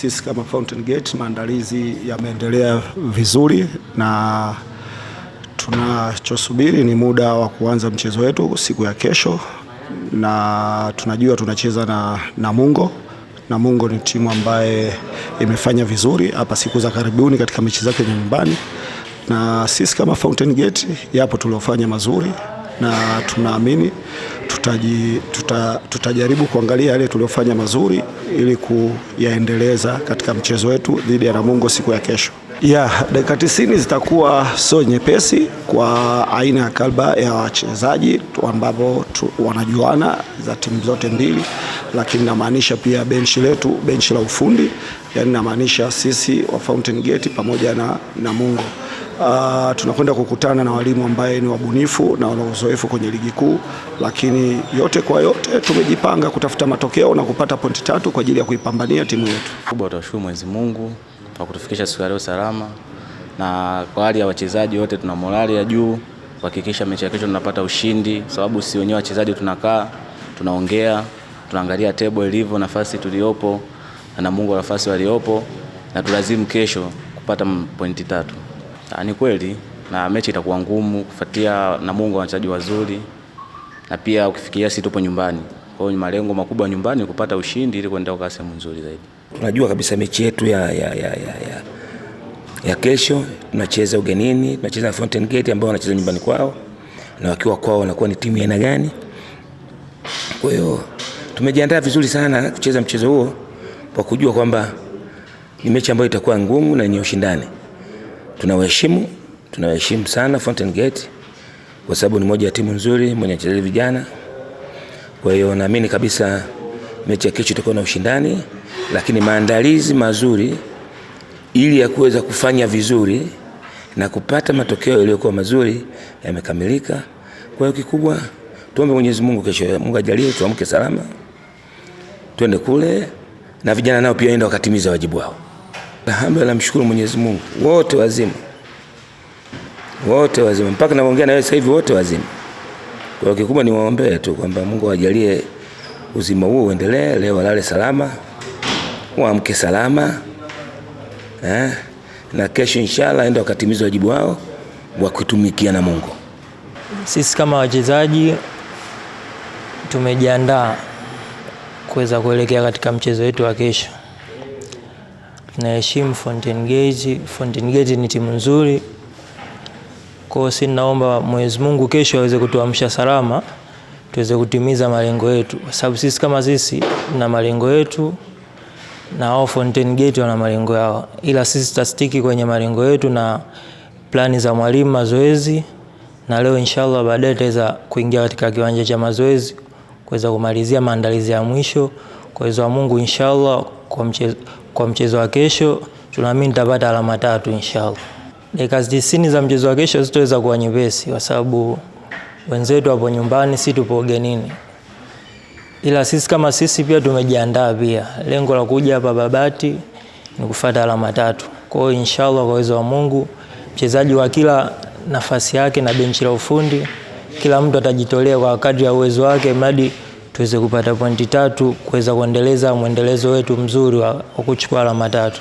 sisi kama Fountain Gate maandalizi yameendelea vizuri na tunachosubiri ni muda wa kuanza mchezo wetu siku ya kesho, na tunajua tunacheza na Namungo. Namungo ni timu ambaye imefanya vizuri hapa siku za karibuni katika mechi zake nyumbani, na sisi kama Fountain Gate yapo tuliofanya mazuri na tunaamini tutajaribu kuangalia yale tuliofanya mazuri ili kuyaendeleza katika mchezo wetu dhidi ya Namungo siku ya kesho. Dakika 90 zitakuwa sio nyepesi kwa aina ya kalba ya wachezaji ambapo wanajuana za timu zote mbili, lakini namaanisha pia benchi letu, benchi la ufundi, yani namaanisha sisi wa Fountain Gate pamoja na Namungo. Tunakwenda kukutana na walimu ambaye ni wabunifu na wana uzoefu kwenye ligi kuu, lakini yote kwa yote tumejipanga kutafuta matokeo na kupata pointi 3 kwa ajili ya kuipambania timu yetu. Kubwa tunashukuru Mwenyezi Mungu kwa kutufikisha siku ya leo salama, na kwa hali ya wachezaji wote tuna morali ya juu kuhakikisha mechi ya kesho tunapata ushindi, sababu si wenyewe wachezaji tunakaa, tunaongea, tunaangalia table ilivyo, nafasi tuliopo na Namungo nafasi waliopo, na tulazimu kesho kupata pointi 3. Ni kweli na mechi itakuwa ngumu kufuatia Namungo wachezaji wazuri, na pia ukifikiria sisi tupo nyumbani. Kwa hiyo malengo makubwa nyumbani ni kupata ushindi ili kuendelea kwa sehemu nzuri zaidi. Tunajua kabisa mechi yetu ya kesho tunacheza ugenini, tunacheza na Fountain Gate ambao wanacheza nyumbani kwao, na wakiwa kwao wanakuwa ni timu ya aina gani. Kwa hiyo tumejiandaa vizuri sana kucheza mchezo huo kwa kujua kwamba ni mechi ambayo itakuwa ngumu na yenye ushindani. Tunawaheshimu sana Fountain Gate kwa sababu ni moja ya timu nzuri mwenye wachezaji vijana. Kwa hiyo naamini kabisa mechi ya kesho itakuwa na ushindani, lakini maandalizi mazuri ili ya kuweza kufanya vizuri na kupata matokeo yaliyokuwa mazuri yamekamilika. Kwa hiyo kikubwa tuombe Mwenyezi Mungu kesho, Mungu ajalie tuamke salama, twende kule na vijana nao pia waende wakatimiza wajibu wao. Alhamdulillah, mshukuru Mwenyezi Mungu, wote wazima mpaka naongea na wewe sasa hivi wote wazima. Kwa hiyo kikubwa ni waombee tu kwamba Mungu ajalie uzima huo uendelee, leo walale salama, waamke salama, na kesho inshallah ende wakatimiza wajibu wao wa kutumikia na Mungu. Sisi kama wachezaji tumejiandaa kuweza kuelekea katika mchezo wetu wa kesho. Tunaheshimu Fountain Gate. Fountain Gate ni timu nzuri. Kwa hiyo sisi naomba Mwenyezi Mungu kesho aweze kutuamsha salama, tuweze kutimiza malengo yetu, kwa sababu sisi kama sisi na malengo yetu na hao Fountain Gate wana malengo yao, ila sisi tutastiki kwenye malengo yetu na plani za mwalimu, mazoezi, na leo inshallah baadaye tutaweza kuingia katika kiwanja cha mazoezi kuweza kumalizia maandalizi ya mwisho. Kwa hiyo Mungu inshallah kwa mchezo wa kesho tunaamini tutapata alama 3 inshallah. Dakika 90 za mchezo wa kesho zitaweza kuwa nyepesi kwa sababu wenzetu hapo nyumbani, sisi tupo ugenini. Ila sisi kama sisi pia tumejiandaa pia. Lengo la kuja hapa Babati ni kufuata alama 3. Kwa hiyo inshallah kwa uwezo wa Mungu, mchezaji wa kila nafasi yake na benchi la ufundi, kila mtu atajitolea kwa kadri ya uwezo wake mradi tuweze kupata pointi 3 kuweza kuendeleza mwendelezo wetu mzuri wa kuchukua alama 3.